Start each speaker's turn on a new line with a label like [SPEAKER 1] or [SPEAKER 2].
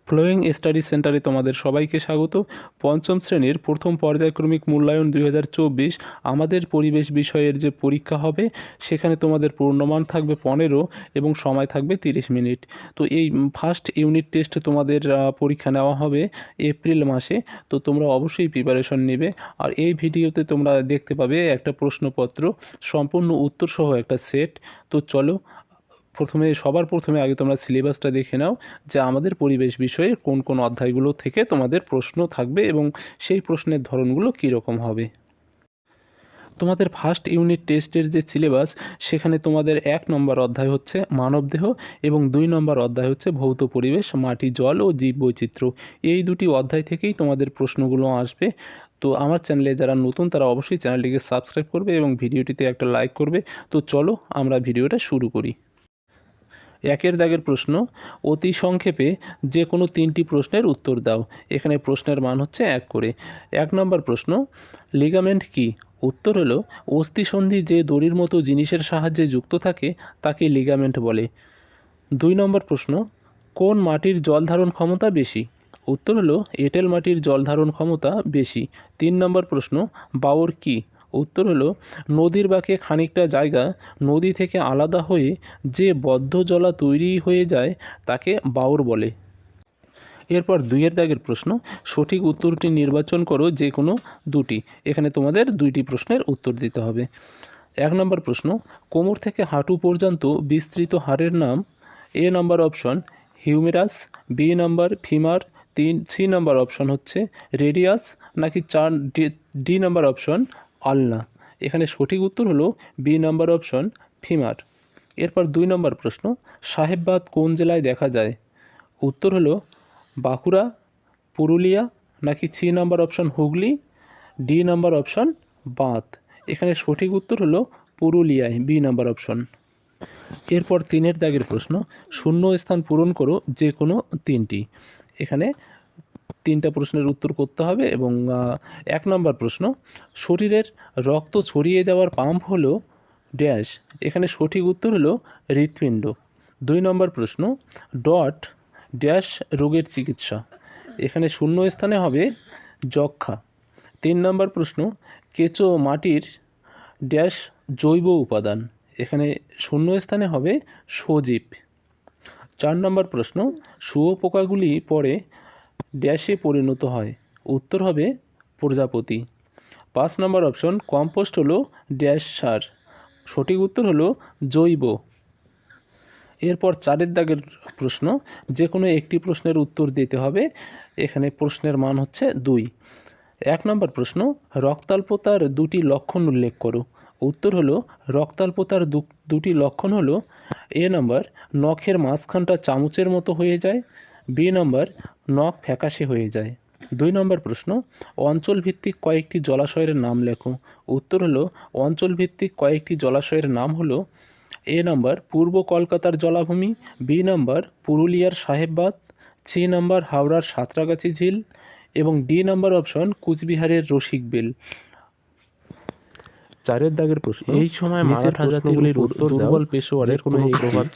[SPEAKER 1] Flowing study সেন্টারে তোমাদের সবাইকে স্বাগত। পঞ্চম শ্রেণীর প্রথম পর্যায়ক্রমিক মূল্যায়ন 2024 আমাদের পরিবেশ বিষয়ের যে পরীক্ষা হবে সেখানে তোমাদের পূর্ণমান থাকবে 15 এবং সময় থাকবে 30 মিনিট। তো এই ফার্স্ট ইউনিট টেস্ট তোমাদের পরীক্ষা নেওয়া হবে এপ্রিল মাসে। তো তোমরা অবশ্যই প্রিপারেশন নেবে। আর এই ভিডিওতে তোমরা দেখতে পাবে একটা প্রশ্নপত্র সম্পূর্ণ উত্তরসহ একটা সেট। তো চলো সবার প্রথমে আগে তোমরা সিলেবাসটা দেখে নাও যে আমাদের পরিবেশ বিষয়ে কোন কোন অধ্যায়গুলো থেকে তোমাদের প্রশ্ন থাকবে এবং সেই প্রশ্নের ধরনগুলো কীরকম হবে। তোমাদের ফার্স্ট ইউনিট টেস্টের যে সিলেবাস সেখানে তোমাদের 1 নম্বর অধ্যায় হচ্ছে মানবদেহ এবং 2 নম্বর অধ্যায় হচ্ছে ভৌত পরিবেশ, মাটি, জল ও জীববৈচিত্র্য। এই দুটি অধ্যায় থেকেই তোমাদের প্রশ্নগুলো আসবে। তো আমার চ্যানেলে যারা নতুন তারা অবশ্যই চ্যানেলটিকে সাবস্ক্রাইব করবে এবং ভিডিওটিতে একটা লাইক করবে। তো চলো আমরা ভিডিওটা শুরু করি। 1 দাগের প্রশ্ন, অতি সংক্ষেপে যে কোনো 3টি প্রশ্নের উত্তর দাও। এখানে প্রশ্নের মান হচ্ছে 1 করে। 1 নম্বর প্রশ্ন, লিগামেন্ট কি? উত্তর হলো অস্থিসন্ধি যে দড়ির মতো জিনিসের সাহায্যে যুক্ত থাকে তাকে লিগামেন্ট বলে। 2 নম্বর প্রশ্ন, কোন মাটির জল ধারণ ক্ষমতা বেশি? উত্তর হলো এঁটেল মাটির জল ধারণ ক্ষমতা বেশি। 3 নম্বর প্রশ্ন, বাওর কি? উত্তর হলো নদীর বাঁকে খানিকটা জায়গা নদী থেকে আলাদা হয়ে যে বদ্ধ জলা তৈরি হয়ে যায় তাকে বাওর বলে। এরপর 2 দাগের প্রশ্ন, সঠিক উত্তরটি নির্বাচন করো যে কোনো দুটি। এখানে তোমাদের 2টি প্রশ্নের উত্তর দিতে হবে। 1 নম্বর প্রশ্ন, কোমর থেকে হাঁটু পর্যন্ত বিস্তৃত হাড়ের নাম? এ নম্বর অপশন হিউমেরাস, বি নম্বর ফিমার, 3 নম্বর অপশন হচ্ছে রেডিয়াস, নাকি ডি নম্বর অপশন আলনা। এখানে সঠিক উত্তর হলো বি নম্বর অপশন ফিমার। এরপর 2 নম্বর প্রশ্ন, সাহেববাদ কোন জেলায় দেখা যায়? উত্তর হলো বাঁকুড়া, পুরুলিয়া, নাকি সি নম্বর অপশন হুগলি, ডি নম্বর অপশন বাঁধ। এখানে সঠিক উত্তর হলো পুরুলিয়ায়, বি নম্বর অপশন। এরপর 3 দাগের প্রশ্ন, শূন্য স্থান পূরণ করো যে কোনো 3টি। এখানে 3টা প্রশ্নের উত্তর করতে হবে এবং 1 নম্বর প্রশ্ন, শরীরের রক্ত ছড়িয়ে দেওয়ার পাম্প হলো ড্যাশ। এখানে সঠিক উত্তর হলো হৃৎপিণ্ড। 2 নম্বর প্রশ্ন, ডট ড্যাশ রোগের চিকিৎসা। এখানে শূন্য স্থানে হবে যক্ষা। 3 নম্বর প্রশ্ন, কেঁচো মাটির ড্যাশ জৈব উপাদান। এখানে শূন্য স্থানে হবে সজীব। 4 নম্বর প্রশ্ন, শুঁয়োপোকাগুলি পরে ড্যাশে পরিণত হয়। উত্তর হবে প্রজাপতি। 5 নম্বর অপশন, কম্পোস্ট হলো ড্যাশ সার। সঠিক উত্তর হলো জৈব। এরপর 4 দাগের প্রশ্ন, যে কোনো একটি প্রশ্নের উত্তর দিতে হবে। এখানে প্রশ্নের মান হচ্ছে 2। 1 নম্বর প্রশ্ন, রক্তাল্পতার 2টি লক্ষণ উল্লেখ করো। উত্তর হলো রক্তাল্পতার 2টি লক্ষণ হলো এ নম্বর নখের মাঝখানটা চামচের মতো হয়ে যায়, বি নম্বর নখ ফ্যাকাশে হয়ে যায়। 2 নম্বর প্রশ্ন, অঞ্চলভিত্তিক কয়েকটি জলাশয়ের নাম লেখো। উত্তর হলো অঞ্চলভিত্তিক কয়েকটি জলাশয়ের নাম হলো এ নম্বর পূর্ব কলকাতার জলাভূমি, বি নম্বর পুরুলিয়ার সাহেববাদ, সি নম্বর হাওড়ার সাঁতরাগাছি ঝিল এবং ডি নম্বর অপশন কুচবিহারের রসিকবিল। 4 দাগের প্রশ্ন, এই সময় মারাঠা জাতিগুলির দুর্বল পেশোয়ারের কোনো প্রভাব